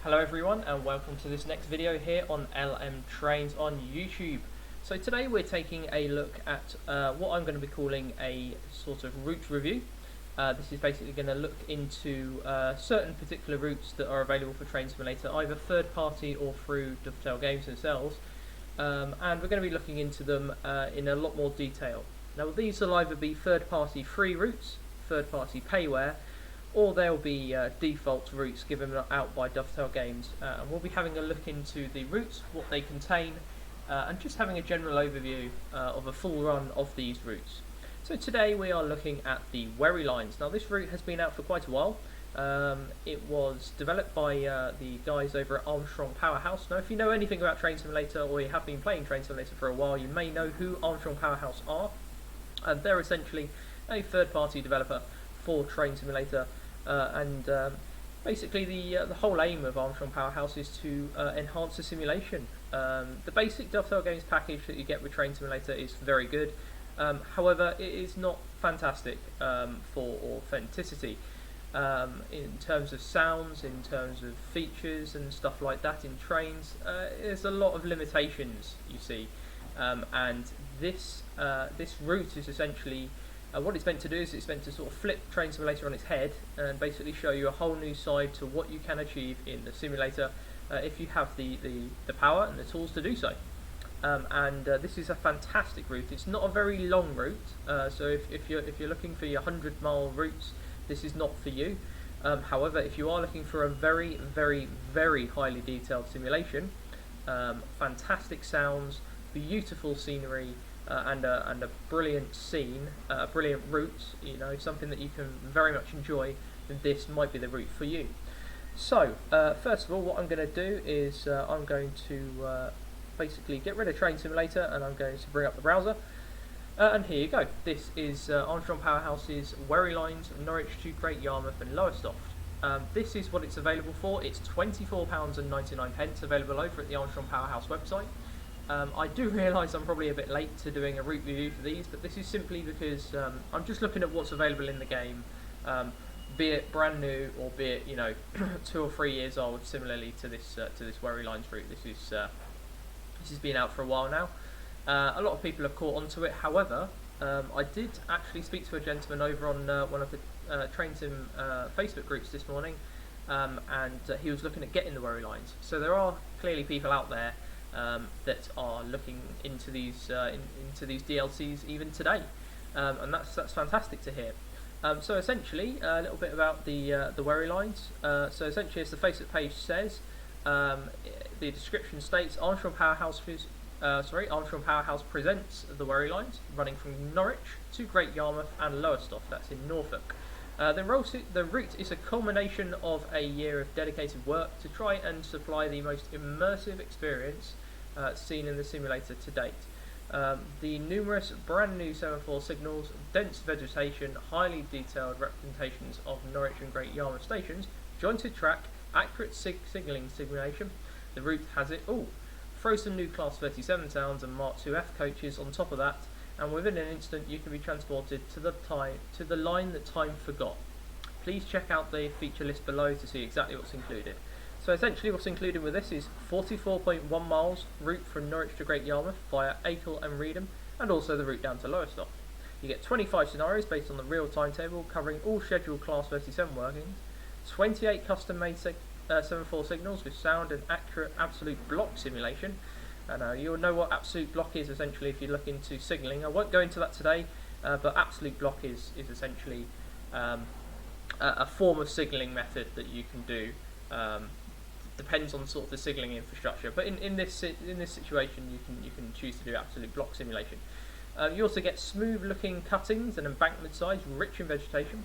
Hello everyone and welcome to this next video here on LM Trains on YouTube. So today we're taking a look at what I'm going to be calling a sort of route review. This is basically going to look into certain particular routes that are available for Train Simulator, either third party or through Dovetail Games themselves. And we're going to be looking into them in a lot more detail. Now these will either be third party free routes, third party payware, or they'll be default routes given out by Dovetail Games, and we'll be having a look into the routes, what they contain, and just having a general overview of a full run of these routes. So today we are looking at the Wherry Lines. Now this route has been out for quite a while. It was developed by the guys over at Armstrong Powerhouse. Now if you know anything about Train Simulator, or you have been playing Train Simulator for a while, you may know who Armstrong Powerhouse are. And they're essentially a third-party developer for Train Simulator, and basically the whole aim of Armstrong Powerhouse is to enhance the simulation. The basic Dovetail Games package that you get with Train Simulator is very good, however it is not fantastic for authenticity. In terms of sounds, in terms of features and stuff like that in trains, there's a lot of limitations, you see, and this route is essentially what it's meant to do is it's meant to sort of flip Train Simulator on its head and basically show you a whole new side to what you can achieve in the simulator if you have the power and the tools to do so. This is a fantastic route. It's not a very long route, so if you're looking for your 100-mile routes, this is not for you. However, if you are looking for a very, very, very highly detailed simulation, fantastic sounds, beautiful scenery, and a brilliant scene, a brilliant route, you know, something that you can very much enjoy, then this might be the route for you. So, first of all, what I'm going to do is I'm going to basically get rid of Train Simulator, and I'm going to bring up the browser. And here you go. This is Armstrong Powerhouse's Wherry Lines, Norwich to Great Yarmouth and Lowestoft. This is what it's available for. It's £24.99, available over at the Armstrong Powerhouse website. I do realise I'm probably a bit late to doing a route review for these, but this is simply because I'm just looking at what's available in the game, be it brand new or be it 2 or 3 years old. Similarly to this Wherry Lines route, this has been out for a while now. A lot of people have caught onto it. However, I did actually speak to a gentleman over on one of the Train Sim Facebook groups this morning, and he was looking at getting the Wherry Lines. So there are clearly people out there that are looking into these DLCs even today, and that's fantastic to hear. So essentially, a little bit about the Wherry Lines. So essentially, as the Facebook page says, the description states Armstrong Powerhouse presents the Wherry Lines, running from Norwich to Great Yarmouth and Lowestoft. That's in Norfolk. The route is a culmination of a year of dedicated work to try and supply the most immersive experience seen in the simulator to date. The numerous brand new 7/4 signals, dense vegetation, highly detailed representations of Norwich and Great Yarmouth stations, jointed track, accurate signalling simulation. The route has it all. Throw some new Class 37 sounds and Mark IIF coaches on top of that, and within an instant you can be transported to the line that time forgot. Please check out the feature list below to see exactly what's included. So essentially what's included with this is 44.1 miles route from Norwich to Great Yarmouth via Acle and Reedham, and also the route down to Lowestoft. You get 25 scenarios based on the real timetable covering all scheduled Class 37 workings, 28 custom-made 7/4 signals with sound and accurate absolute block simulation. And you'll know what absolute block is essentially if you look into signalling. I won't go into that today, but absolute block is essentially a form of signalling method that you can do. Depends on sort of the signalling infrastructure, but in this situation you can choose to do absolute block simulation. You also get smooth looking cuttings and embankment sides rich in vegetation,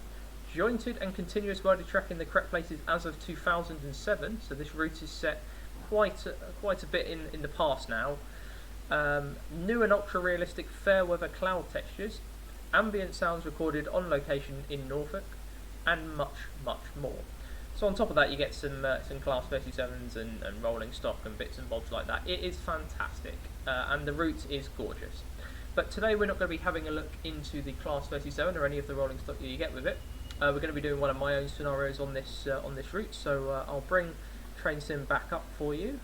jointed and continuous worded track in the correct places as of 2007, so this route is set quite a bit in the past now. New and ultra realistic fair weather cloud textures, ambient sounds recorded on location in Norfolk, and much more. So on top of that you get some Class 37s and rolling stock and bits and bobs like that. It is fantastic, and the route is gorgeous. But today we're not going to be having a look into the Class 37 or any of the rolling stock that you get with it. We're going to be doing one of my own scenarios on this route, so I'll bring train sim back up for you.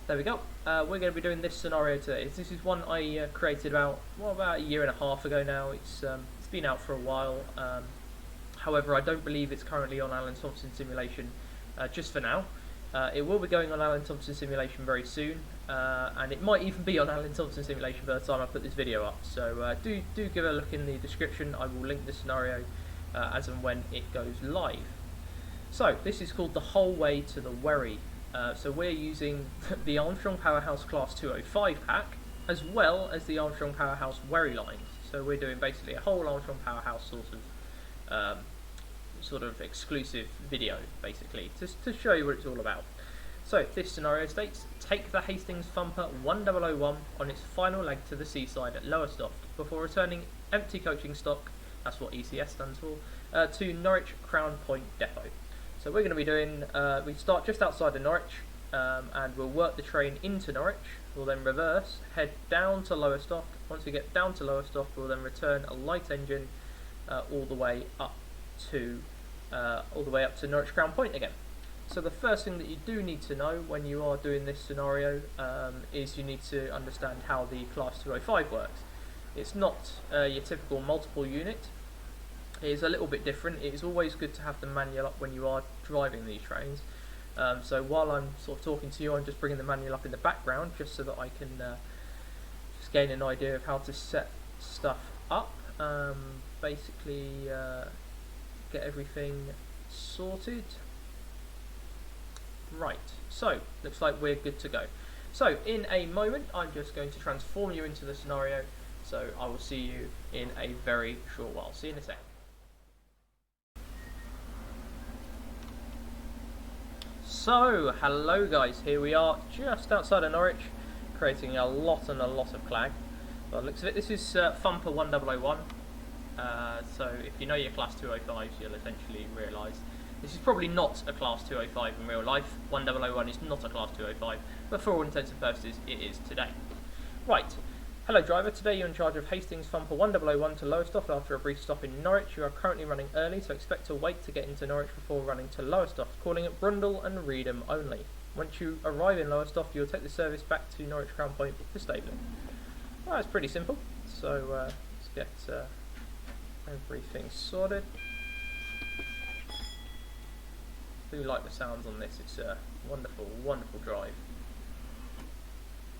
There we go. We're going to be doing this scenario today. This is one I created about a year and a half ago now. It's been out for a while. However, I don't believe it's currently on Alan Thompson Simulation just for now. It will be going on Alan Thompson Simulation very soon, and it might even be on Alan Thompson Simulation by the time I put this video up. So do give a look in the description. I will link the scenario as and when it goes live. So this is called The Whole Way to the Wherry. So we're using the Armstrong Powerhouse Class 205 pack, as well as the Armstrong Powerhouse Wherry Lines. So we're doing basically a whole Armstrong Powerhouse sort of exclusive video, basically, to show you what it's all about. So this scenario states, take the Hastings Thumper 1001 on its final leg to the seaside at Lowestoft before returning empty coaching stock, that's what ECS stands for, to Norwich Crown Point Depot. So we're going to be doing, we start just outside of Norwich, and we'll work the train into Norwich. We'll then reverse, head down to Lowestoft. Once we get down to Lowestoft, we'll then return a light engine all the way up to Norwich Crown Point again. So the first thing that you do need to know when you are doing this scenario is you need to understand how the Class 205 works. It's not your typical multiple unit. It is a little bit different. It is always good to have the manual up when you are driving these trains. So while I'm sort of talking to you, I'm just bringing the manual up in the background just so that I can just gain an idea of how to set stuff up. Basically get everything sorted. Right, so looks like we're good to go. So in a moment I'm just going to transform you into the scenario, so I will see you in a very short while. See you in a sec. So hello guys, here we are just outside of Norwich, creating a lot of clag. By the looks of it, this is Thumper 1001. So if you know your Class 205s, you'll essentially realise this is probably not a Class 205 in real life. 1001 is not a Class 205, but for all intents and purposes it is today. Right, hello driver, today you're in charge of Hastings Thumper 1001 to Lowestoft after a brief stop in Norwich. You are currently running early, so expect to wait to get into Norwich before running to Lowestoft, calling at Brundle and Reedham only. Once you arrive in Lowestoft, you'll take the service back to Norwich Crown Point for stabling. Well, that's pretty simple, so let's get everything sorted. I do like the sounds on this. It's a wonderful drive.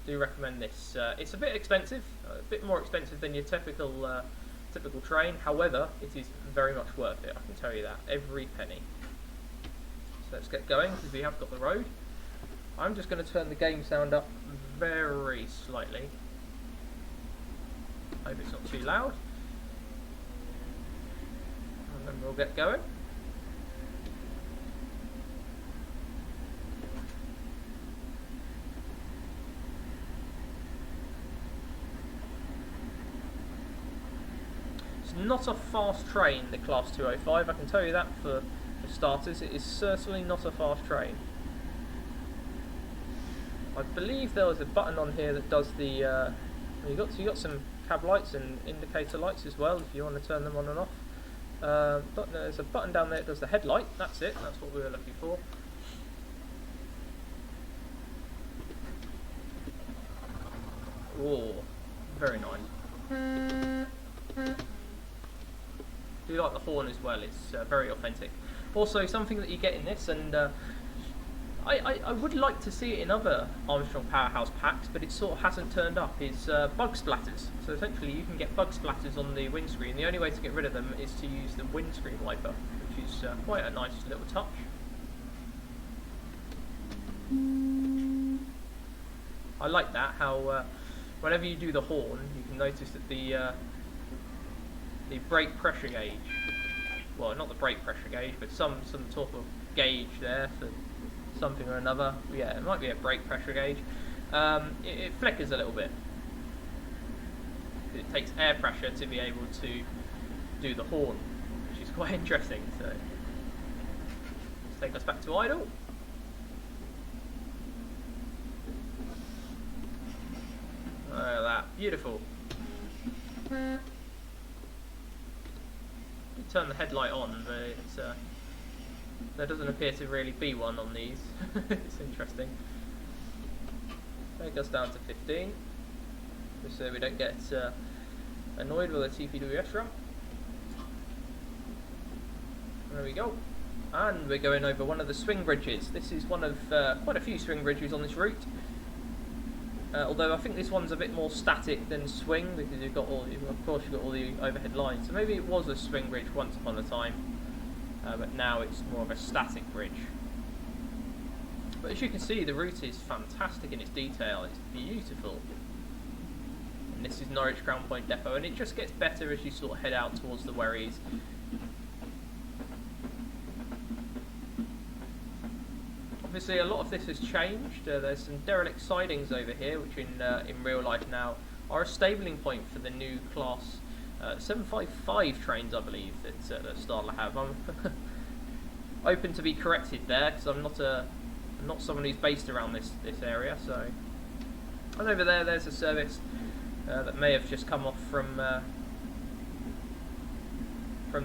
Do recommend this. It's a bit expensive, a bit more expensive than your typical train. However, it is very much worth it. I can tell you that, every penny. So let's get going because we have got the road. I'm just going to turn the game sound up very slightly. Hope it's not too loud. And then we'll get going. It's not a fast train, the Class 205, I can tell you that for starters. It is certainly not a fast train. I believe there was a button on here that does the you got some cab lights and indicator lights as well if you want to turn them on and off. But there's a button down there that does the headlight. That's it, that's what we were looking for. Oh, very nice. Do you like the horn as well? It's very authentic. Also, something that you get in this, and I would like to see it in other Armstrong Powerhouse packs, but it sort of hasn't turned up, is bug splatters. So essentially you can get bug splatters on the windscreen. The only way to get rid of them is to use the windscreen wiper, which is quite a nice little touch. I like that, how whenever you do the horn, you can notice that the brake pressure gauge, well, not the brake pressure gauge, but some sort of gauge there for something or another. Yeah, it might be a brake pressure gauge. It flickers a little bit. It takes air pressure to be able to do the horn, which is quite interesting. So let's take us back to idle. Look at that, beautiful. You turn the headlight on, but it's There doesn't appear to really be one on these. It's interesting. It goes down to 15, just so we don't get annoyed with a TPWS run. There we go. And we're going over one of the swing bridges. This is one of quite a few swing bridges on this route. Although I think this one's a bit more static than swing, because you've got all the overhead lines. So maybe it was a swing bridge once upon a time, but now it's more of a static bridge. But as you can see, the route is fantastic in its detail. It's beautiful. And this is Norwich Crown Point Depot, and it just gets better as you sort of head out towards the Wherrys. Obviously, a lot of this has changed. There's some derelict sidings over here, which in real life now are a stabling point for the new class 755 trains, I believe, that Stadler have. I'm open to be corrected there, because I'm not someone who's based around this area. So, and over there's a service that may have just come off from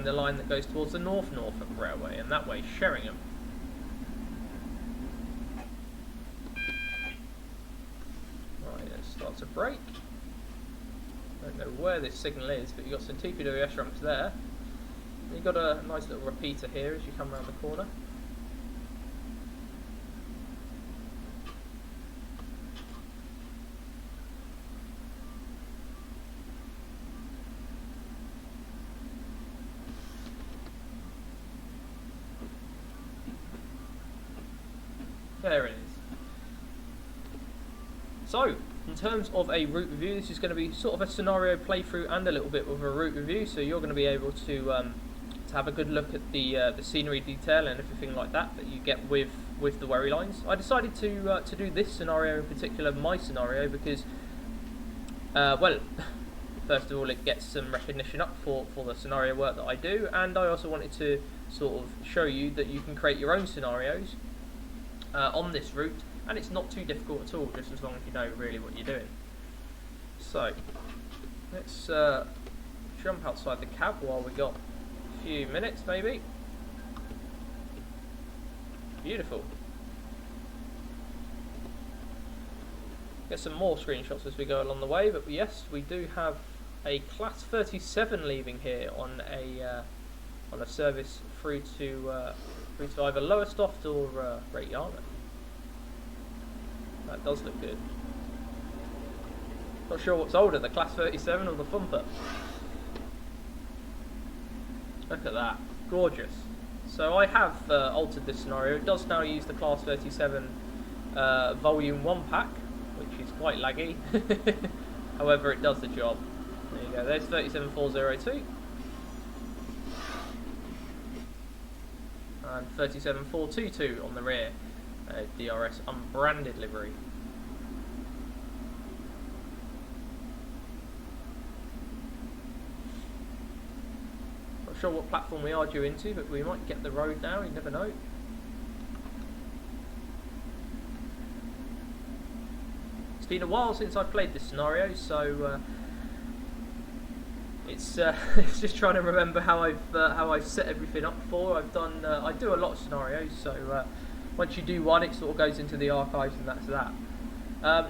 the line that goes towards the North Norfolk Railway, and that way Sheringham. Starts a break. Don't know where this signal is, but you've got some TPWS ramps there. And you've got a nice little repeater here as you come around the corner. There it is. So, in terms of a route review, this is going to be sort of a scenario playthrough and a little bit of a route review, so you're going to be able to have a good look at the scenery detail and everything like that you get with the Wherry Lines. I decided to do this scenario in particular, my scenario, because, well, first of all, it gets some recognition up for the scenario work that I do, and I also wanted to sort of show you that you can create your own scenarios on this route. And it's not too difficult at all, just as long as you know really what you're doing. So, let's jump outside the cab while we got a few minutes maybe. Beautiful. Get some more screenshots as we go along the way, but yes, we do have a Class 37 leaving here on a service through to either Lowestoft or Great Yarmouth. That does look good. Not sure what's older, the Class 37 or the Thumper. Look at that, gorgeous. So I have altered this scenario. It does now use the Class 37 Volume 1 pack, which is quite laggy. However, it does the job. There you go, there's 37402. And 37422 on the rear. DRS unbranded livery. Not sure what platform we are due into, but we might get the road now, you never know. It's been a while since I've played this scenario, so it's just trying to remember how I've set everything up for. I do a lot of scenarios, so once you do one, it sort of goes into the archives, and that's that.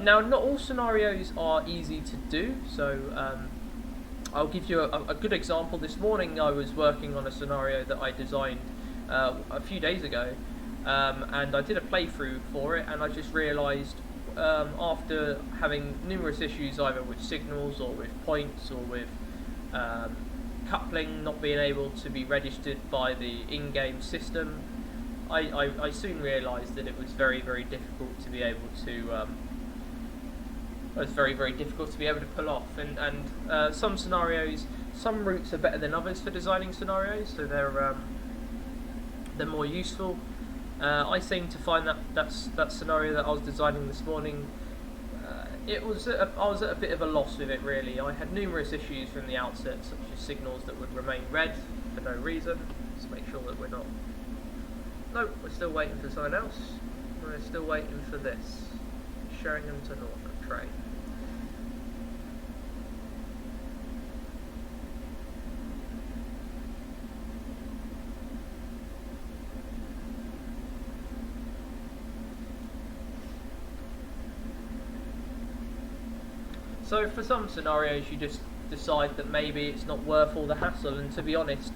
Now, not all scenarios are easy to do, so I'll give you a good example. This morning I was working on a scenario that I designed a few days ago, and I did a playthrough for it, and I just realised after having numerous issues either with signals or with points or with coupling not being able to be registered by the in-game system, I soon realised that it was very difficult to be able to pull off, and some scenarios, some routes are better than others for designing scenarios, so they're more useful. I seem to find that scenario that I was designing this morning, I was at a bit of a loss with it really. I had numerous issues from the outset, such as signals that would remain red for no reason. Let's make sure that we're not... No, we're still waiting for something else. We're still waiting for this. Sheringham to Norfolk train. So for some scenarios you just decide that maybe it's not worth all the hassle, and to be honest,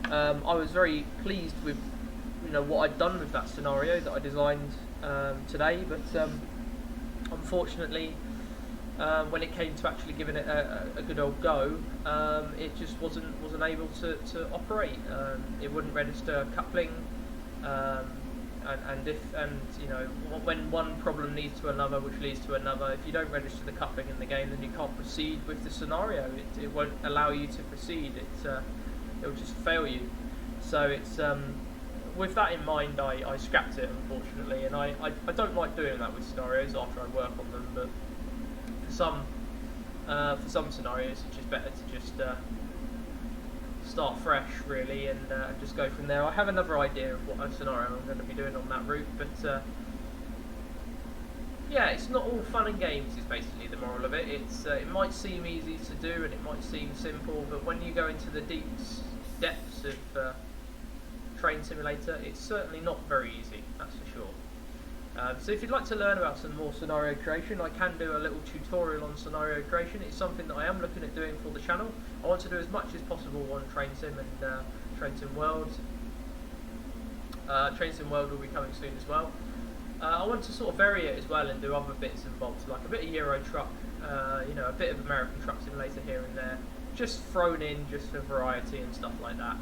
I was very pleased with what I'd done with that scenario that I designed today, but unfortunately when it came to actually giving it a good old go, it just wasn't able to operate. It wouldn't register coupling, and when one problem leads to another, which leads to another, if you don't register the coupling in the game, then you can't proceed with the scenario. It won't allow you to proceed. It'll just fail you. So it's with that in mind, I scrapped it, unfortunately, and I don't like doing that with scenarios after I work on them, but for some scenarios it's just better to just start fresh, really, and just go from there. I have another idea of what a scenario I'm going to be doing on that route, but yeah, it's not all fun and games is basically the moral of it. It might seem easy to do and it might seem simple, but when you go into the depths of Train Simulator, it's certainly not very easy, that's for sure. So if you'd like to learn about some more scenario creation, I can do a little tutorial on scenario creation. It's something that I am looking at doing for the channel. I want to do as much as possible on Train Sim and Train Sim World. Train Sim World will be coming soon as well. I want to sort of vary it as well and do other bits and bobs, like a bit of Euro Truck, a bit of American Truck Simulator here and there, just thrown in just for variety and stuff like that.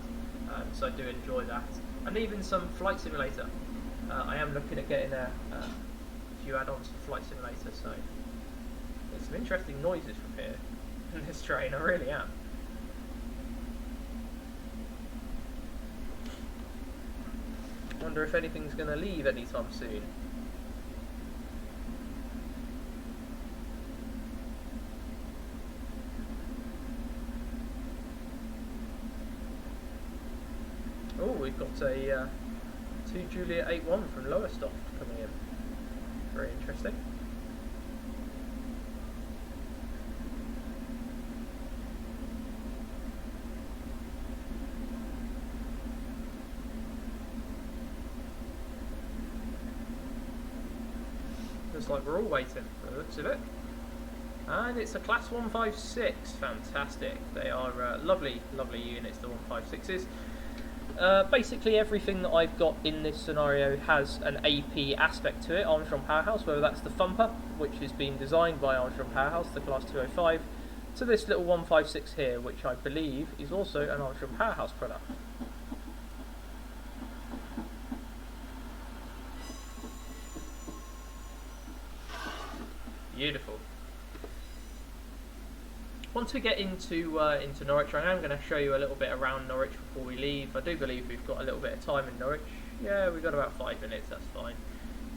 So I do enjoy that, and even some Flight Simulator. I am looking at getting a few add-ons for Flight Simulator, so there's some interesting noises from here in this train, I really am. I wonder if anything's going to leave anytime soon. Oh, we've got a 2 Juliet 81 from Lowestoft coming in. Very interesting. Looks like we're all waiting for the looks of it. And it's a Class 156. Fantastic. They are lovely, lovely units, the 156s. Basically everything that I've got in this scenario has an AP aspect to it, Armstrong Powerhouse, whether that's the thumper, which has been designed by Armstrong Powerhouse, the Class 205, to this little 156 here, which I believe is also an Armstrong Powerhouse product. Beautiful. Once we get into Norwich, I am going to show you a little bit around Norwich before we leave. I do believe we've got a little bit of time in Norwich. Yeah, we've got about 5 minutes, that's fine.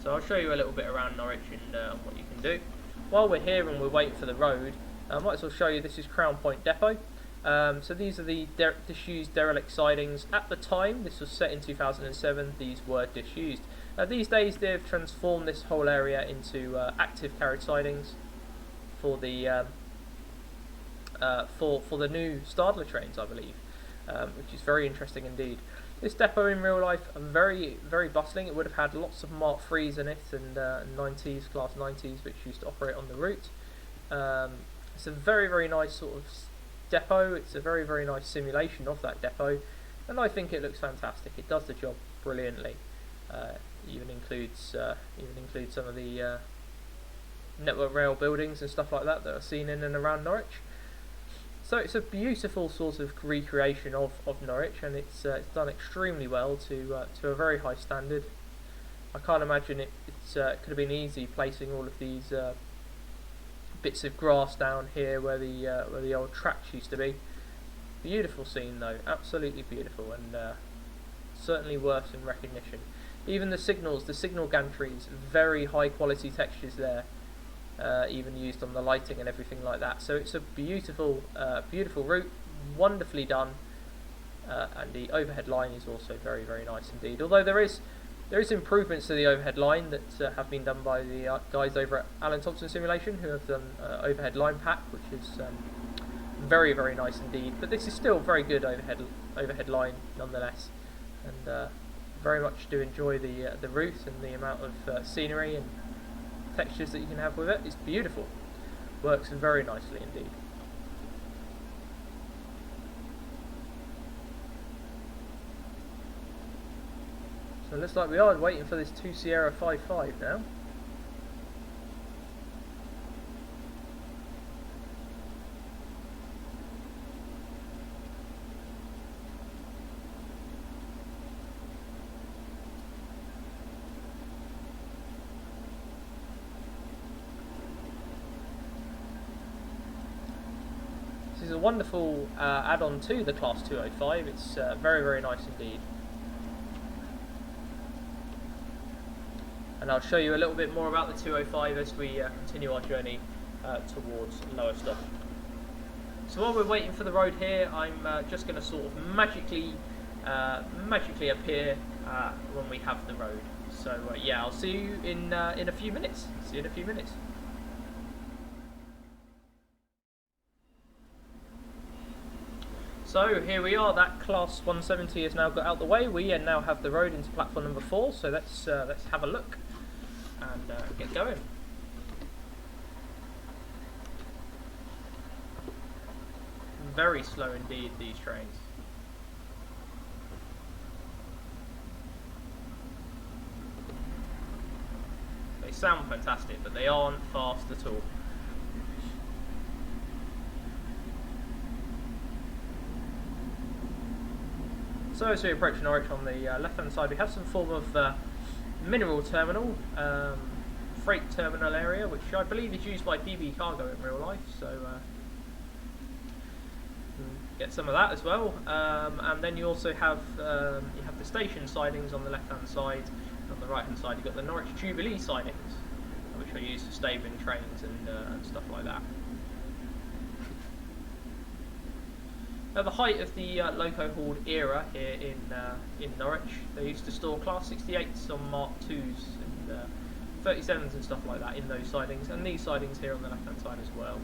So I'll show you a little bit around Norwich and what you can do. While we're here and we're waiting for the road, I might as well show you, this is Crown Point Depot. So these are the disused derelict sidings. At the time, this was set in 2007, these were disused. These days they've transformed this whole area into active carriage sidings for the for the new Stadler trains, I believe, which is very interesting indeed. This depot in real life, very, very bustling. It would have had lots of Mark 3s in it and 90s, Class 90s, which used to operate on the route. It's a very, very nice sort of depot. It's a very, very nice simulation of that depot, and I think it looks fantastic. It does the job brilliantly. Even includes some of the network rail buildings and stuff like that that are seen in and around Norwich. So it's a beautiful sort of recreation of Norwich, and it's done extremely well to a very high standard. I can't imagine it could have been easy placing all of these bits of grass down here where the old tracks used to be. Beautiful scene though, absolutely beautiful, and certainly worth some recognition. Even the signals, the signal gantries, very high quality textures there. Even used on the lighting and everything like that. So it's a beautiful, beautiful route, wonderfully done, and the overhead line is also very, very nice indeed. Although there is improvements to the overhead line that have been done by the guys over at Alan Thompson Simulation, who have done overhead line pack, which is very, very nice indeed. But this is still very good overhead line nonetheless, and very much do enjoy the route and the amount of scenery and textures that you can have with it. It's beautiful. Works very nicely indeed. So it looks like we are waiting for this 2 Sierra 55 now. This is a wonderful add-on to the Class 205. It's very, very nice indeed. And I'll show you a little bit more about the 205 as we continue our journey towards Lowestoft. So while we're waiting for the road here, I'm just going to sort of magically appear when we have the road. So yeah, I'll see you in a few minutes. See you in a few minutes. So here we are, that Class 170 has now got out the way. We now have the road into platform number 4, so let's have a look and get going. Very slow indeed, these trains. They sound fantastic, but they aren't fast at all. So as we approach Norwich, on the left-hand side we have some form of mineral terminal, freight terminal area, which I believe is used by PB Cargo in real life, so get some of that as well. And then you also have the station sidings on the left-hand side, and on the right-hand side you've got the Norwich Jubilee sidings, which are used for stabling trains and stuff like that. At the height of the loco hauled era here in Norwich, they used to store Class 68s on Mark IIs and 37s and stuff like that in those sidings, and these sidings here on the left hand side as well.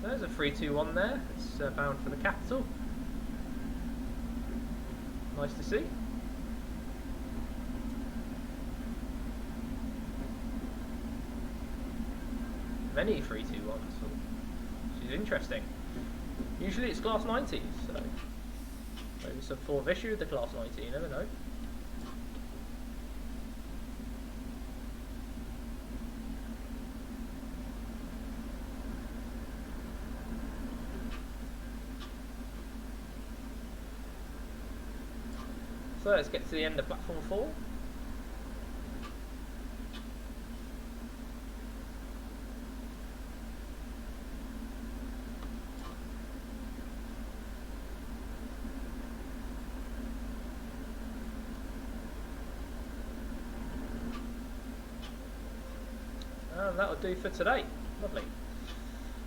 There's a 321 there, it's bound for the capital. Nice to see. Many 321s, which is interesting. Usually it's Class 90s, so maybe some form of issue with the Class 90, you never know. So let's get to the end of platform 4. And that'll do for today. Lovely.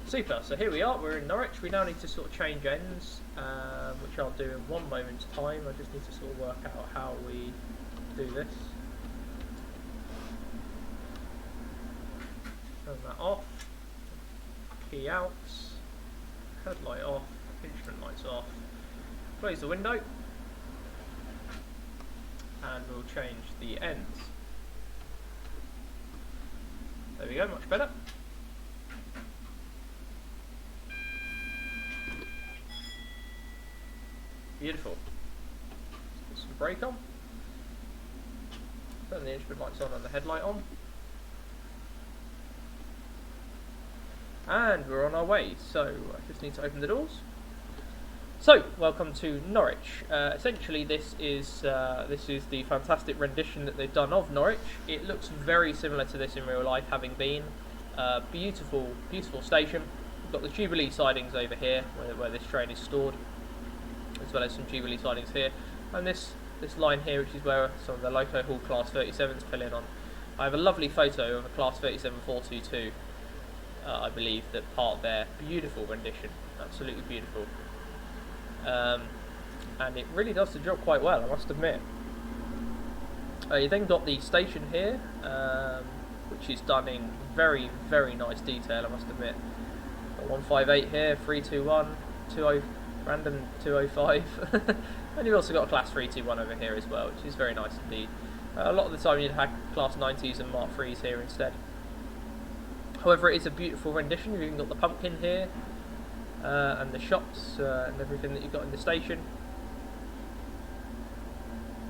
Super, so here we are, we're in Norwich. We now need to sort of change ends, which I'll do in one moment's time. I just need to sort of work out how we do this. Turn that off, key out, headlight off, instrument lights off, close the window, and we'll change the ends. There we go, much better. Beautiful. Put some brake on. Turn the instrument lights on and the headlight on. And we're on our way, so I just need to open the doors. So, welcome to Norwich. Essentially this is the fantastic rendition that they've done of Norwich. It looks very similar to this in real life, having been. Beautiful, beautiful station. We've got the Jubilee sidings over here, where this train is stored, as well as some Jubilee sidings here. And this line here, which is where some of the loco haul Class 37s pull in on. I have a lovely photo of a Class 37 422, I believe, that part there. Beautiful rendition, absolutely beautiful. And it really does the job quite well, I must admit. You then got the station here, which is done in very, very nice detail, I must admit. Got 158 here, 321, random 205. And you've also got a Class 321 over here as well, which is very nice indeed. A lot of the time you'd have Class 90s and Mark 3s here instead. However, it is a beautiful rendition. You've even got the pumpkin here, and the shops and everything that you've got in the station.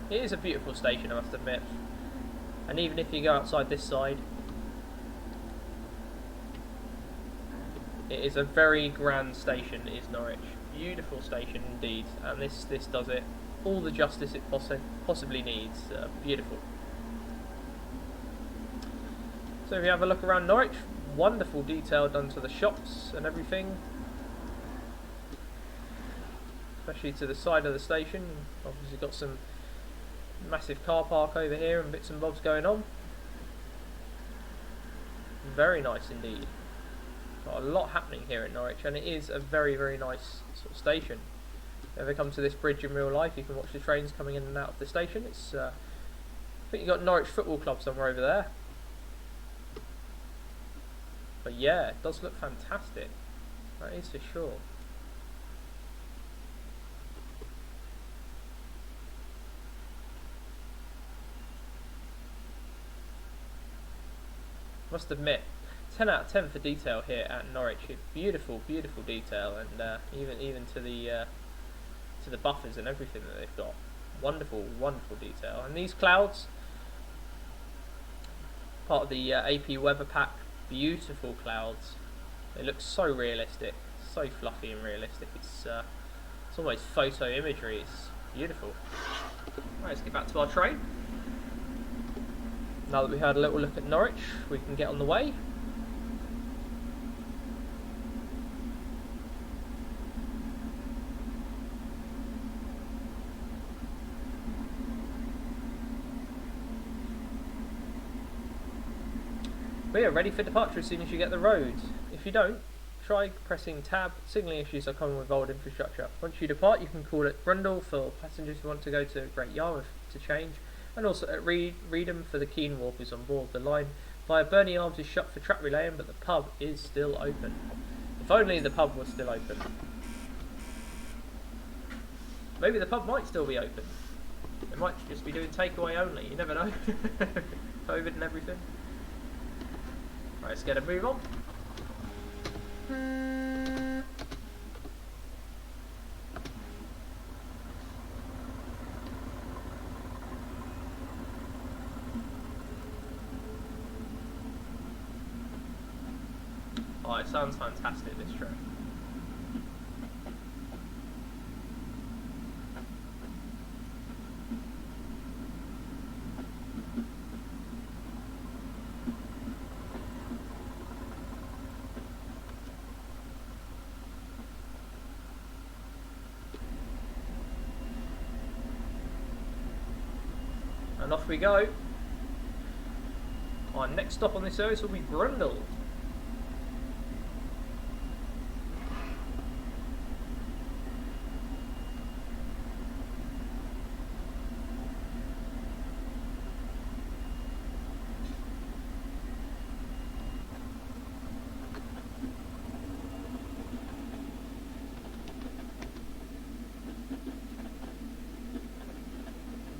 It is a beautiful station, I must admit. And even if you go outside this side, it is a very grand station, it is Norwich. Beautiful station indeed, and this does it all the justice it possibly needs. Beautiful. So if you have a look around Norwich, wonderful detail done to the shops and everything, especially to the side of the station. Obviously got some massive car park over here and bits and bobs going on. Very nice indeed. Got a lot happening here in Norwich, and it is a very, very nice sort of station. If you ever come to this bridge in real life, you can watch the trains coming in and out of the station. It's I think you've got Norwich Football Club somewhere over there. But yeah, it does look fantastic. That is for sure. Must admit, 10 out of 10 for detail here at Norwich. Beautiful, beautiful detail, and even to the buffers and everything that they've got. Wonderful, wonderful detail. And these clouds, part of the AP Weather Pack. Beautiful clouds. They look so realistic, so fluffy and realistic. It's almost photo imagery. It's beautiful. Right, let's get back to our train. Now that we had a little look at Norwich, we can get on the way. We are ready for departure as soon as you get the road. If you don't, try pressing tab. Signalling issues are common with old infrastructure. Once you depart, you can call at Brundall for passengers who want to go to Great Yarmouth to change, and also at Reedham for the keen walkers on board. The line via Burney Arms is shut for track relaying, but the pub is still open. If only the pub was still open. Maybe the pub might still be open. They might just be doing takeaway only, you never know. COVID and everything. Right, let's get a move on. Oh, it sounds fantastic, this train. And off we go. Our next stop on this service will be Brundall.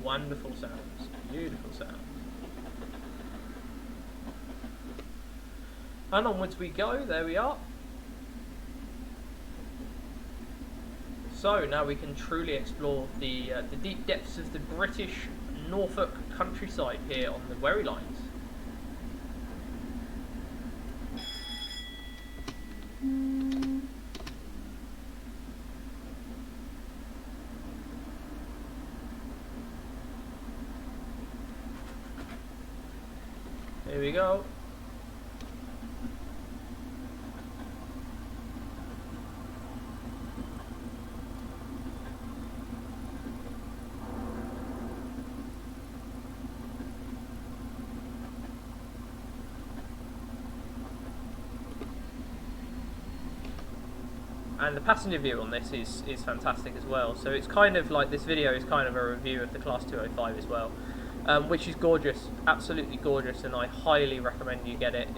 Wonderful sounds, beautiful sounds. And onwards we go, there we are. So now we can truly explore the deep depths of the British Norfolk countryside here on the Wherry Lines. Here we go. And the passenger view on this is fantastic as well. So it's kind of like, this video is kind of a review of the Class 205 as well. Which is gorgeous, absolutely gorgeous, and I highly recommend you get it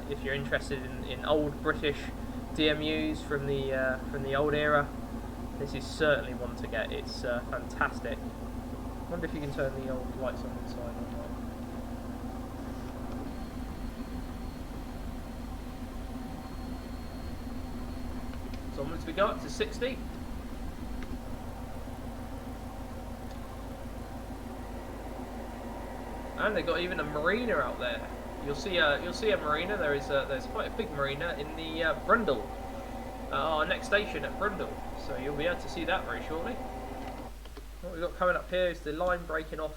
if you're interested in old British DMUs from the old era. This is certainly one to get. It's fantastic. I wonder if you can turn the old lights on inside or not. So onwards we go up to 60. And they've got even a marina out there. You'll see a marina. There's quite a big marina in the Brundle. Our next station at Brundle. So you'll be able to see that very shortly. What we've got coming up here is the line breaking off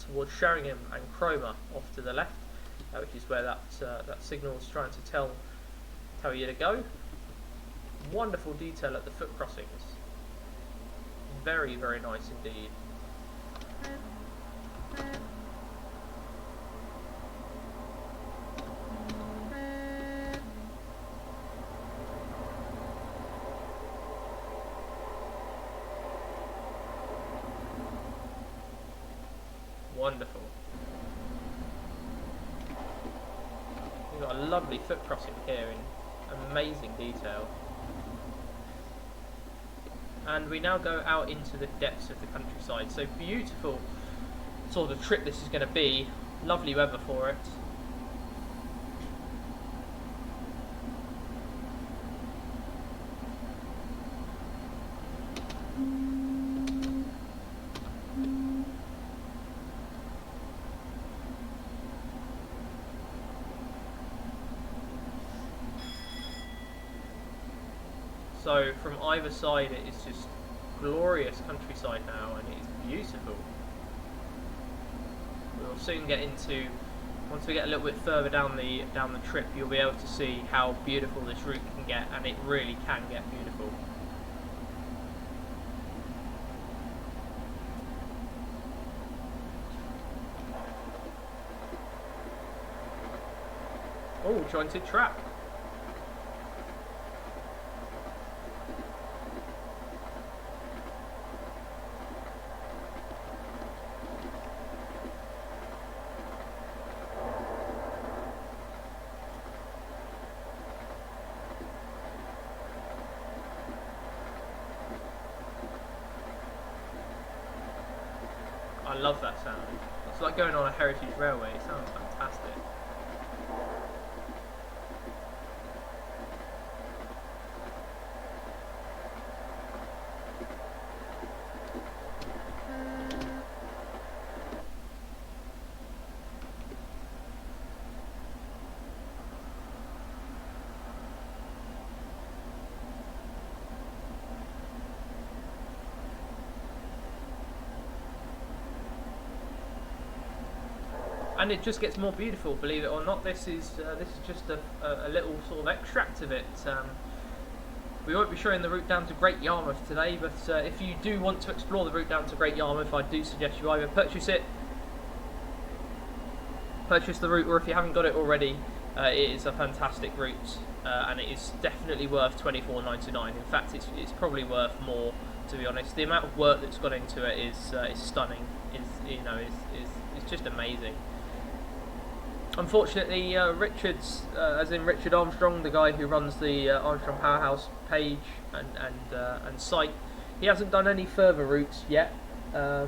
towards Sheringham and Cromer off to the left, which is where that signal is trying to tell you to go. Wonderful detail at the foot crossings. Very, very nice indeed. Wonderful. We've got a lovely foot crossing here in amazing detail. And we now go out into the depths of the countryside. So beautiful sort of trip this is going to be. Lovely weather for it. So from either side it is just glorious countryside now, and it is beautiful. We'll soon get into, once we get a little bit further down the trip, you'll be able to see how beautiful this route can get, and it really can get beautiful. Oh, jointed track. I love that sound. It's like going on a heritage railway. It sounds fantastic. And it just gets more beautiful, believe it or not. This is just a little sort of extract of it. We won't be showing the route down to Great Yarmouth today, but if you do want to explore the route down to Great Yarmouth, I do suggest you either purchase the route, or if you haven't got it already, it is a fantastic route, and it is definitely worth £24.99. In fact, it's probably worth more, to be honest. The amount of work that's gone into it is stunning. It's just amazing. Unfortunately, Richard's, as in Richard Armstrong, the guy who runs the Armstrong Powerhouse page and site, he hasn't done any further routes yet. You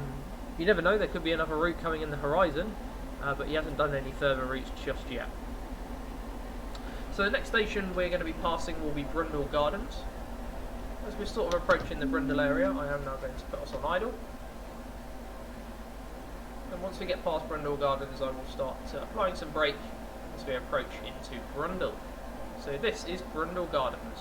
never know, there could be another route coming in the horizon, but he hasn't done any further routes just yet. So the next station we're going to be passing will be Brundle Gardens. As we're sort of approaching the Brundle area, I am now going to put us on idle. And once we get past Brundle Gardens, I will start applying some brake as we approach into Brundle. So this is Brundle Gardens.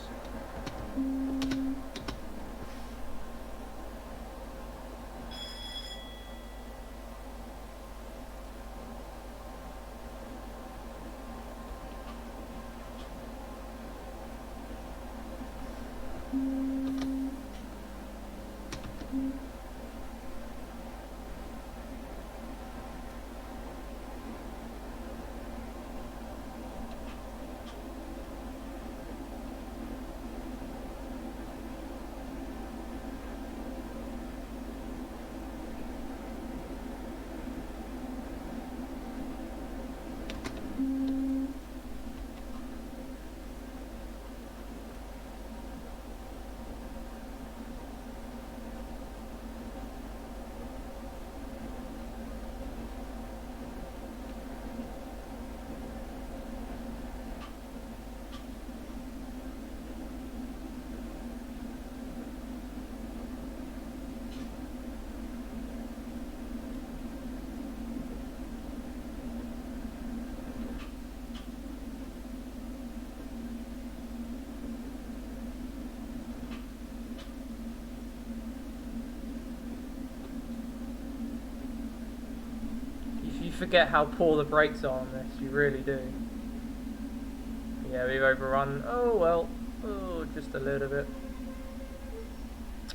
forget how poor the brakes are on this, you really do. Yeah, we've overrun. Oh well, oh, just a little bit.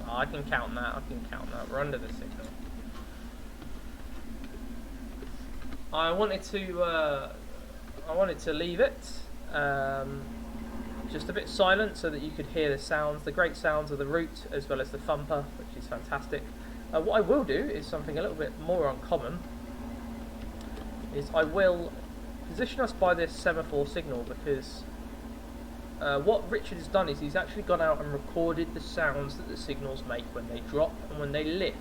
Oh, I can count that, we're under the signal. I wanted to leave it just a bit silent so that you could hear the sounds, the great sounds of the route, as well as the thumper, which is fantastic. What I will do is something a little bit more uncommon, is I will position us by this semaphore signal, because what Richard has done is he's actually gone out and recorded the sounds that the signals make when they drop and when they lift.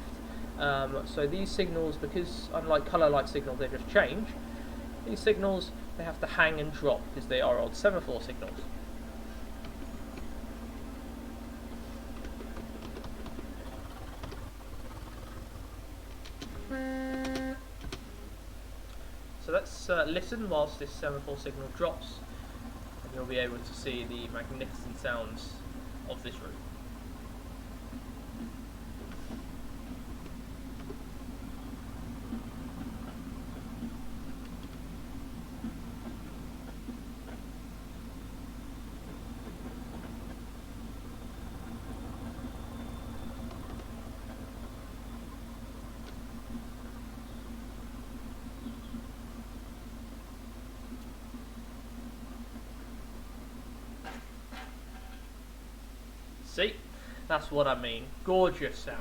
So these signals, because unlike colour light signals they just change, these signals they have to hang and drop because they are old semaphore signals. So let's listen whilst this semaphore signal drops, and you'll be able to see the magnificent sounds of this route. See, that's what I mean. Gorgeous sounds.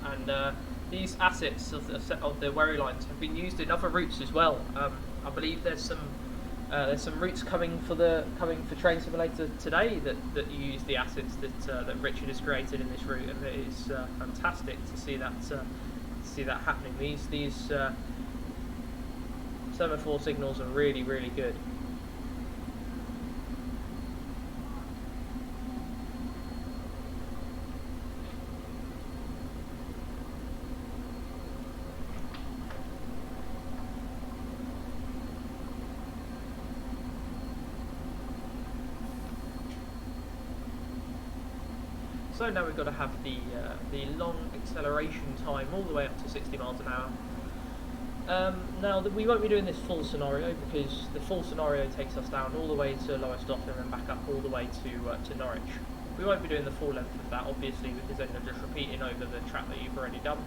And these assets of the Wherry Lines have been used in other routes as well. I believe there's some routes coming for Train Simulator today that use the assets that Richard has created in this route, and it is fantastic to see that happening. These semaphore signals are really, really good. So now we've got to have the long acceleration time all the way up to 60 miles an hour. Now we won't be doing this full scenario, because the full scenario takes us down all the way to Lowestoft and then back up all the way to Norwich. We won't be doing the full length of that, obviously, because then you're just repeating over the track that you've already done.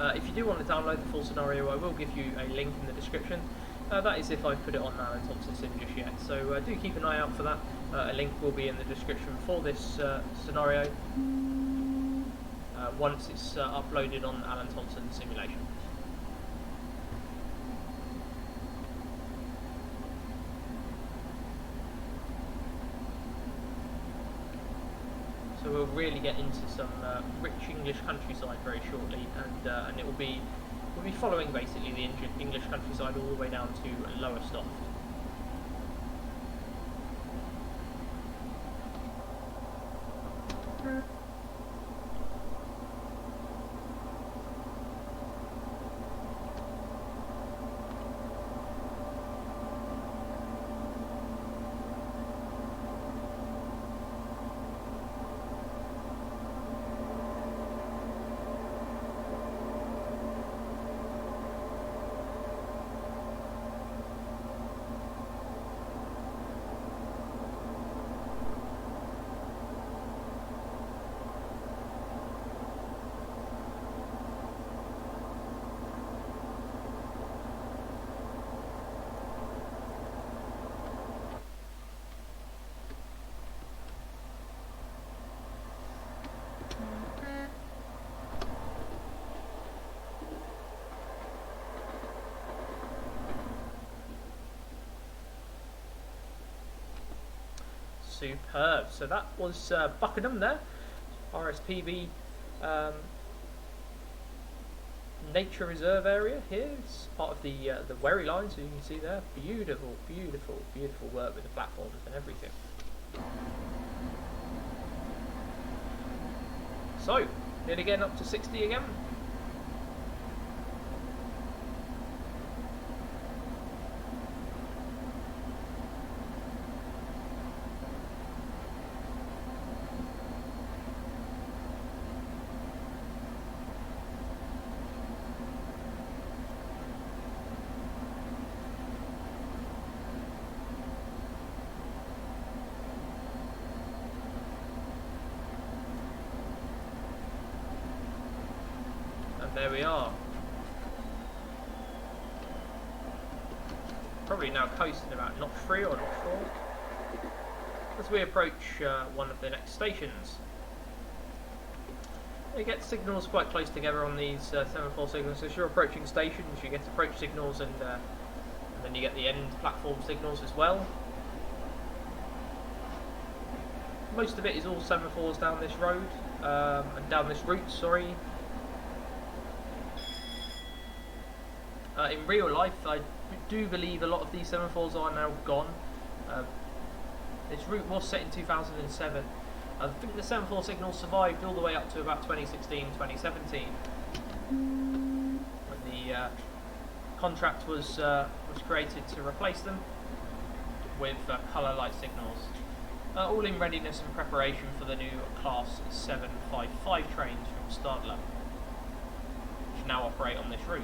If you do want to download the full scenario, I will give you a link in the description. That is if I've put it on Alan Thompson's sim just yet, so do keep an eye out for that. A link will be in the description for this scenario once it's uploaded on Alan Thompson's simulation. So we'll really get into some rich English countryside very shortly, and it will be we'll be following basically the English countryside all the way down to Lowestoft. Superb. So that was Buckingham there, RSPB Nature Reserve area here. It's part of the Wherry Lines, so you can see there. Beautiful, beautiful, beautiful work with the platforms and everything. So, nearly getting up to 60 again. there we are. Probably now coasting about Notch 3 or Notch 4 as we approach one of the next stations. You get signals quite close together on these semaphore signals. As you're approaching stations, you get approach signals and then you get the end platform signals as well. Most of it is all semaphores down this road, and down this route, sorry. In real life, I do believe a lot of these semaphores are now gone. This route was set in 2007. I think the semaphore signal survived all the way up to about 2016, 2017, when the contract was created to replace them with colour light signals, all in readiness and preparation for the new Class 755 trains from Stadler, which now operate on this route.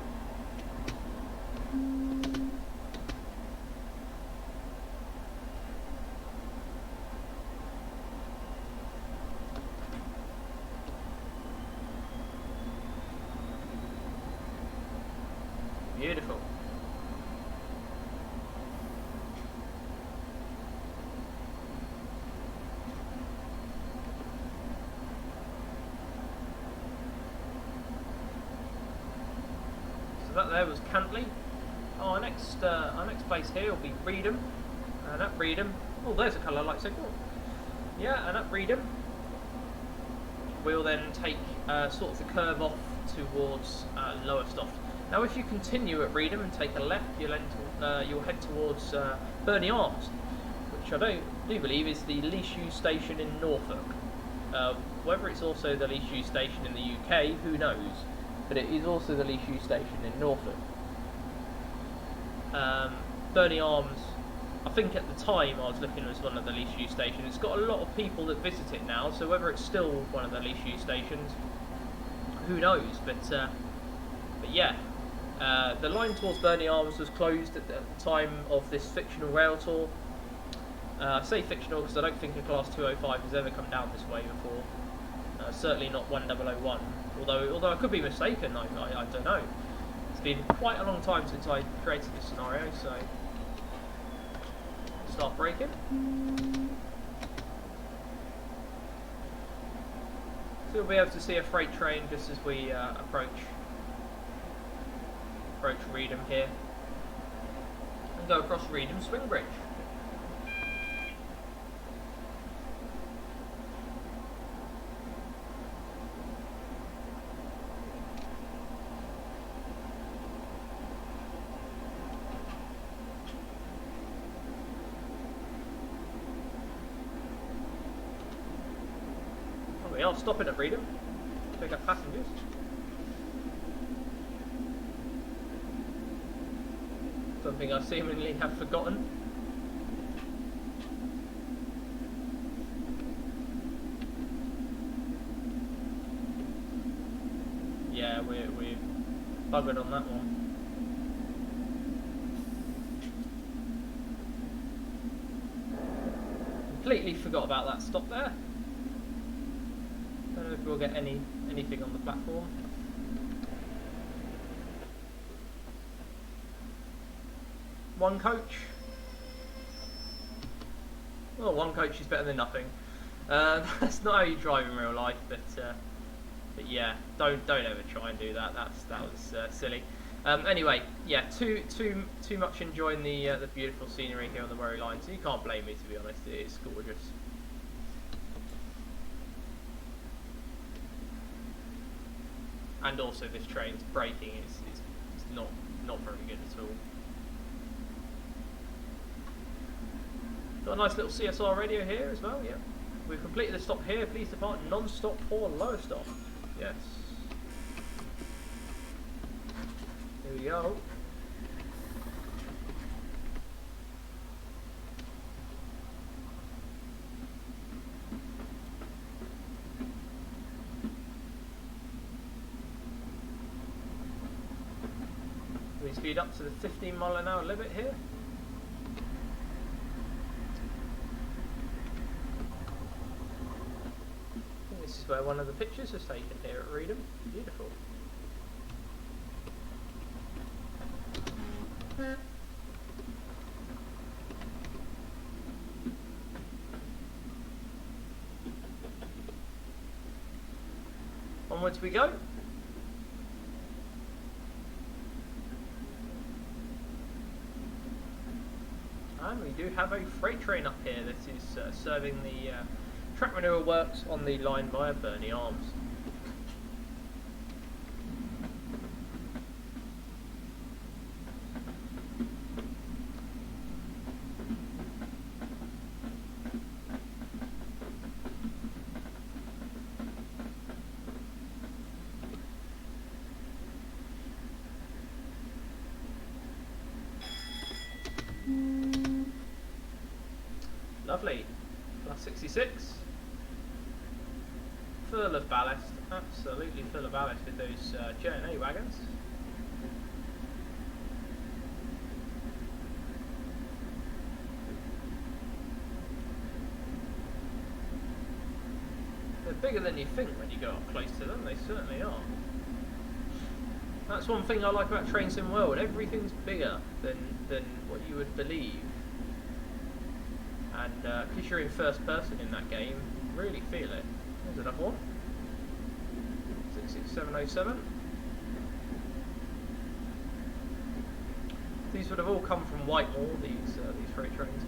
Beautiful. So that there was Cantley. Our next place here will be Reedham, and at Reedham, oh, there's a colour light signal. Yeah, and at Reedham, we'll then take sort of the curve off towards Lowestoft. Now, if you continue at Reedham and take a left, you'll head towards Burney Arms, which I do believe is the least used station in Norfolk. Whether it's also the least used station in the UK, who knows? But it is also the least used station in Norfolk. Burney Arms, I think at the time I was looking, as one of the least used stations. It's got a lot of people that visit it now, so whether it's still one of the least used stations, who knows? But yeah. The line towards Burney Arms was closed at the time of this fictional rail tour. I say fictional because I don't think a Class 205 has ever come down this way before. Certainly not 1001. Although I could be mistaken, I don't know. It's been quite a long time since I created this scenario, so start braking. So you'll be able to see a freight train just as we approach Reedham here, and go across Reedham Swing Bridge. Oh, we are stopping at Reedham to pick up passengers. Something I seemingly have forgotten. Yeah, we're buggered on that one. Completely forgot about that stop there. Don't know if we'll get anything on the platform. One coach. Well, one coach is better than nothing. That's not how you drive in real life, but yeah, don't ever try and do that. That was silly. Anyway, yeah, too much enjoying the beautiful scenery here on the Wherry Lines. You can't blame me, to be honest. It is gorgeous. And also, this train's braking is not very good at all. Got a nice little CSR radio here as well, yeah. We've completed the stop here. Please depart non-stop for Lowestoft. Yes. Here we go. We speed up to the 15-mile-an-hour limit here. This is where one of the pictures was taken here at Reedham. Beautiful. onwards we go. And we do have a freight train up here that is serving the track renewal works on the line via Burnley Arms. Lovely, plus 66, full of ballast, absolutely full of ballast with those J&A wagons. They're bigger than you think when you go up close to them, they certainly are. That's one thing I like about Train Sim World, everything's bigger than what you would believe. And because you're in first person in that game, you really feel it. There's another one. 66707. These would have all come from Whitehall, these freight trains.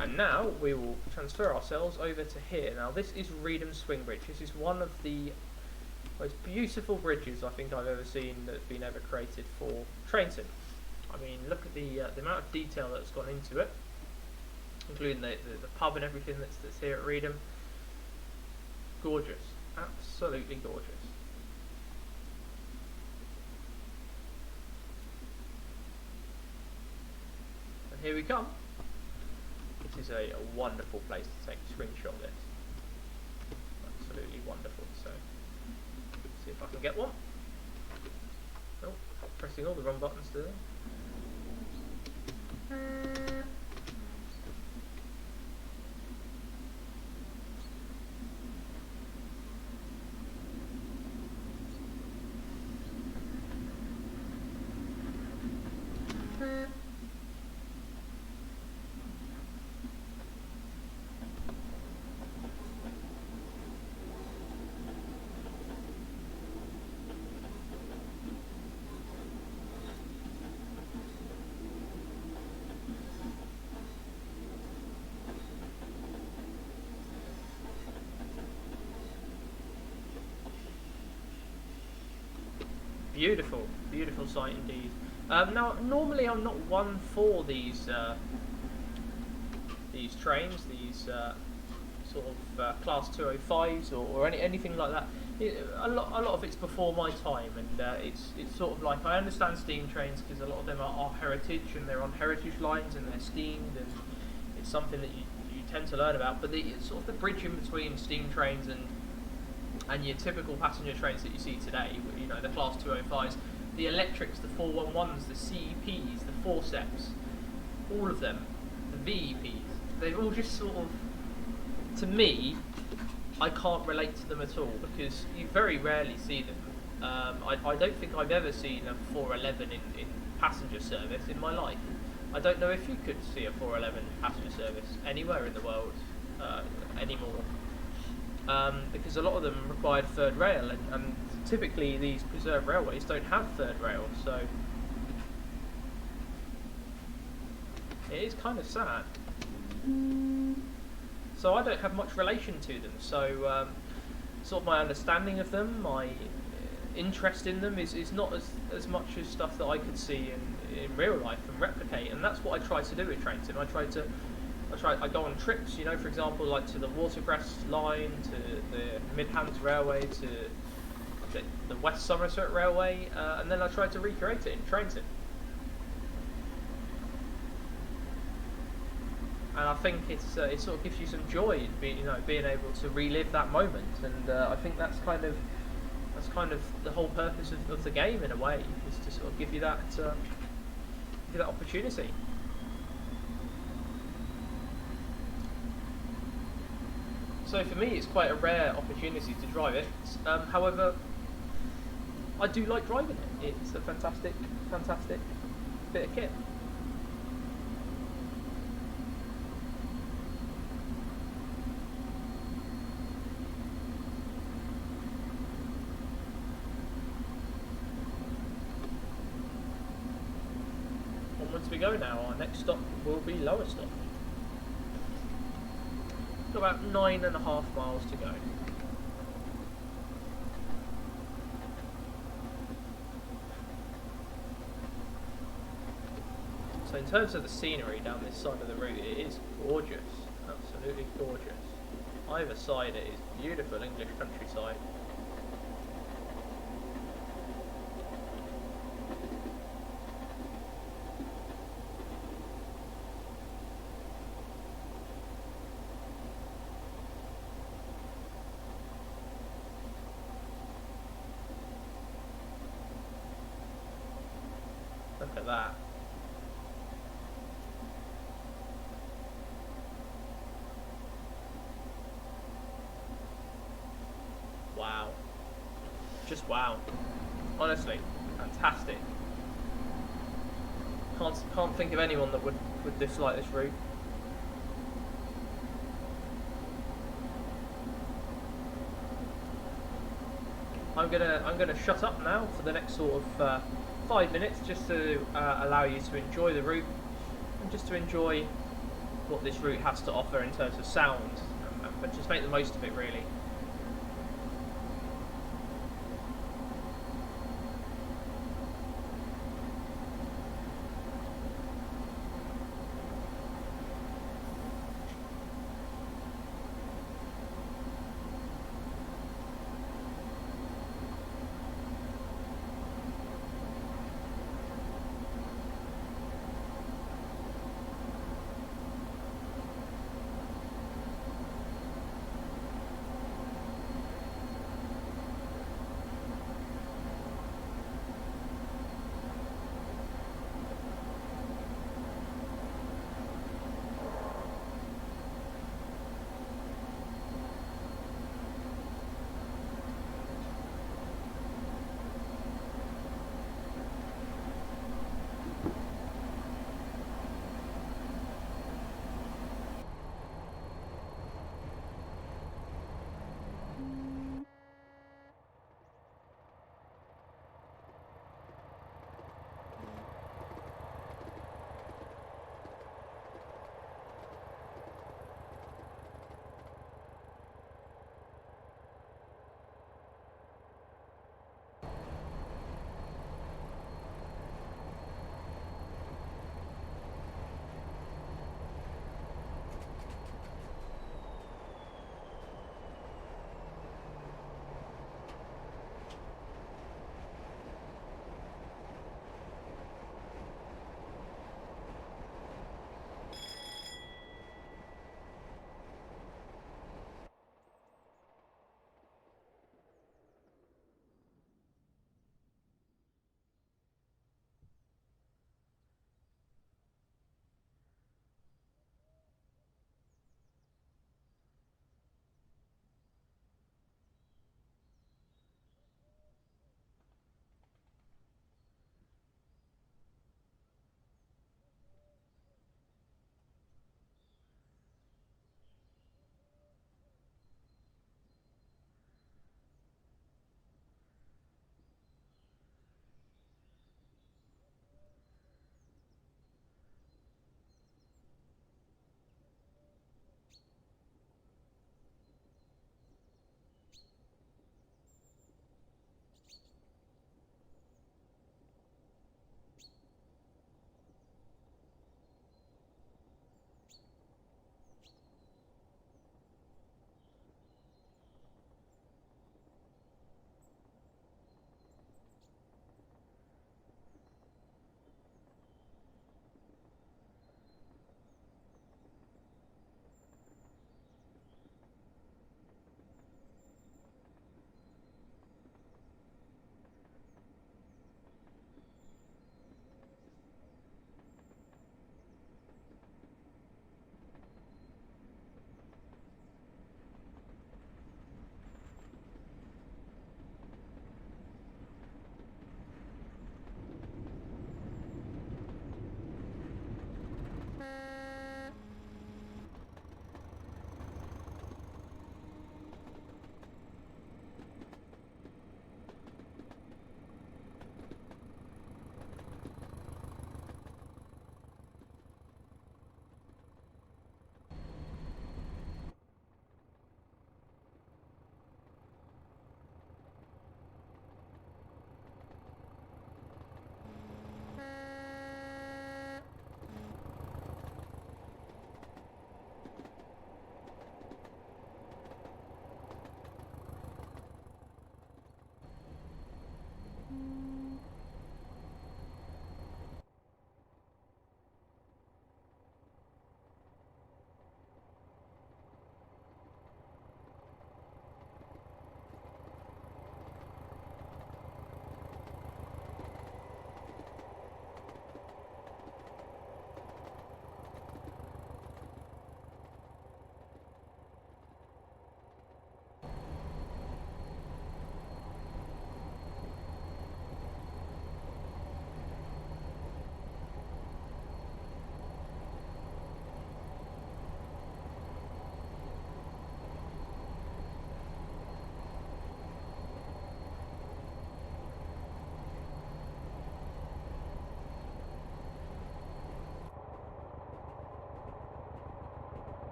And now we will transfer ourselves over to here. Now this is Reedham Swing Bridge. This is one of the most beautiful bridges I think I've ever seen that's been ever created for train sim. I mean, look at the amount of detail that's gone into it, including the pub and everything that's here at Reedham. Gorgeous, absolutely gorgeous. And here we come. This is a wonderful place to take a screenshot of this. Absolutely wonderful. So, see if I can get one. Oh, pressing all the wrong buttons today. Beautiful, beautiful sight indeed. Now, normally I'm not one for these trains, these sort of Class 205s or anything like that. A lot of it's before my time, and it's sort of like, I understand steam trains because a lot of them are heritage and they're on heritage lines and they're steamed, and it's something that you tend to learn about. But it's sort of the bridge in between steam trains and your typical passenger trains that you see today, you know, the Class 205s, the electrics, the 411s, the CEPs, the forceps, all of them, the VEPs, they've all just sort of, to me, I can't relate to them at all because you very rarely see them. I don't think I've ever seen a 411 in passenger service in my life. I don't know if you could see a 411 passenger service anywhere in the world anymore. Because a lot of them required third rail, and typically these preserved railways don't have third rail, so it is kind of sad. So I don't have much relation to them, so sort of my understanding of them, my interest in them is not as much as stuff that I could see in real life and replicate, and that's what I try to do with Train Sim. I go on trips, you know, for example, like to the Watercress line, to the Midlands Railway, to the West Somerset Railway, and then I try to recreate it in Train Sim. And I think it sort of gives you some joy in being able to relive that moment, and I think that's kind of the whole purpose of the game in a way, is to sort of give you that opportunity. So for me, it's quite a rare opportunity to drive it. However, I do like driving it. It's a fantastic, fantastic bit of kit. Onwards we go now. Our next stop will be Lowestoft. Got about 9.5 miles to go. So in terms of the scenery down this side of the route, it is gorgeous, absolutely gorgeous. Either side it is beautiful English countryside. Look at that. Wow. Just wow. Honestly, fantastic. Can't think of anyone that would dislike this route. I'm gonna shut up now for the next sort of 5 minutes, just to allow you to enjoy the route and just to enjoy what this route has to offer in terms of sound, but just make the most of it really.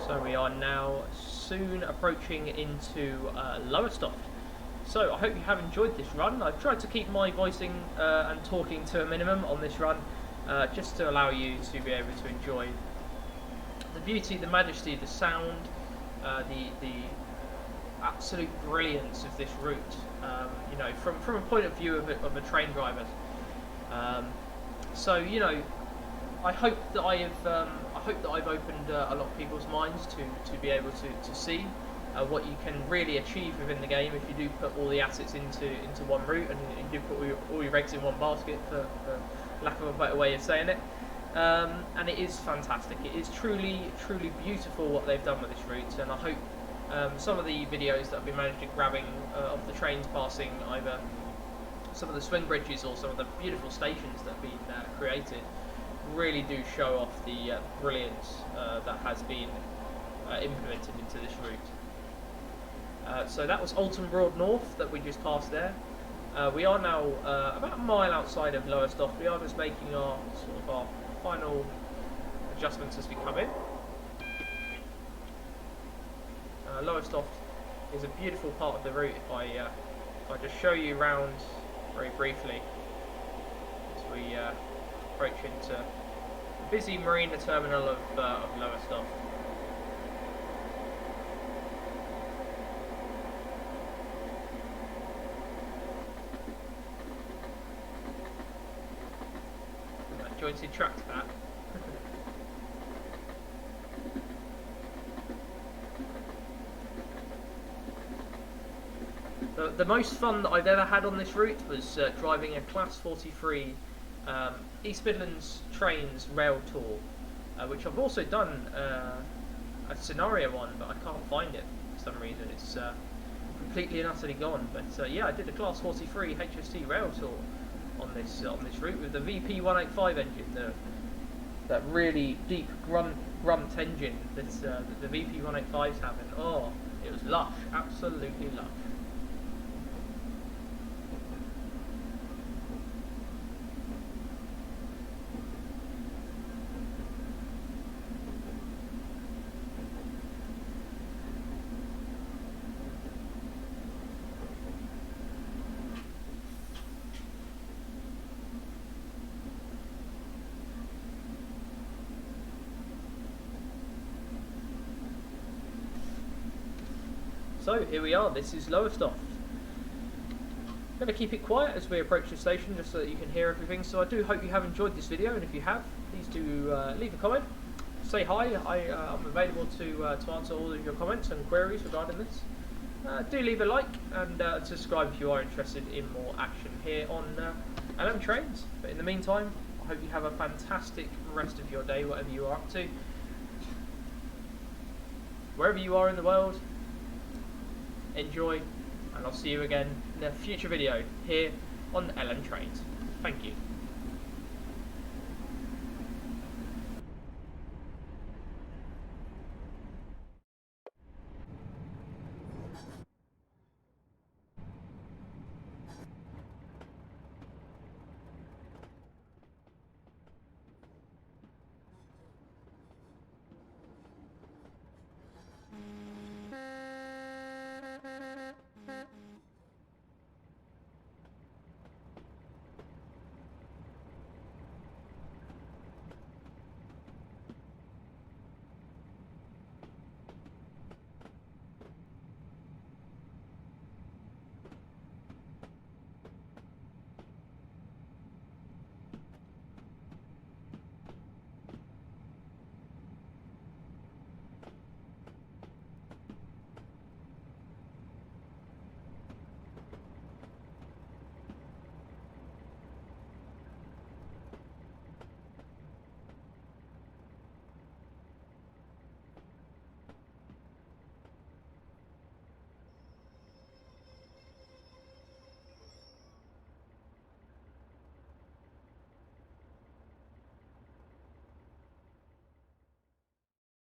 So we are now soon approaching into Lowestoft. So I hope you have enjoyed this run. I've tried to keep my voicing and talking to a minimum on this run, just to allow you to be able to enjoy the beauty, the majesty, the sound, the absolute brilliance of this route. You know, from a point of view of a train driver. So you know, I hope that I've opened a lot of people's minds to be able to see what you can really achieve within the game if you do put all the assets into one route, and you do put all your eggs in one basket, for lack of a better way of saying it. And it is fantastic. It is truly beautiful what they've done with this route, and I hope some of the videos that I've been managing grabbing of the trains passing either some of the swing bridges or some of the beautiful stations that have been created really do show off the brilliance that has been implemented into this route. So that was Alton Broad North that we just passed there. We are now about a mile outside of Lowestoft. We are just making our final adjustments as we come in. Lowestoft is a beautiful part of the route. If I just show you around very briefly as we approach into the busy marina terminal of Lowestoft. That jointed track to that. The most fun that I've ever had on this route was driving a Class 43 East Midlands Trains rail tour, which I've also done a scenario on, but I can't find it for some reason. It's completely and utterly gone. But yeah, I did a Class 43 HST rail tour on this route with the VP 185 engine, that really deep grunt engine that the VP 185's having. Oh, it was lush, absolutely lush. So here we are, this is Lowestoft. I'm going to keep it quiet as we approach the station just so that you can hear everything. So I do hope you have enjoyed this video, and if you have, please do leave a comment, say hi. I'm available to answer all of your comments and queries regarding this. Do leave a like and subscribe if you are interested in more action here on LM Trains. But in the meantime, I hope you have a fantastic rest of your day, whatever you are up to. Wherever you are in the world, enjoy, and I'll see you again in a future video here on LM Trains. Thank you.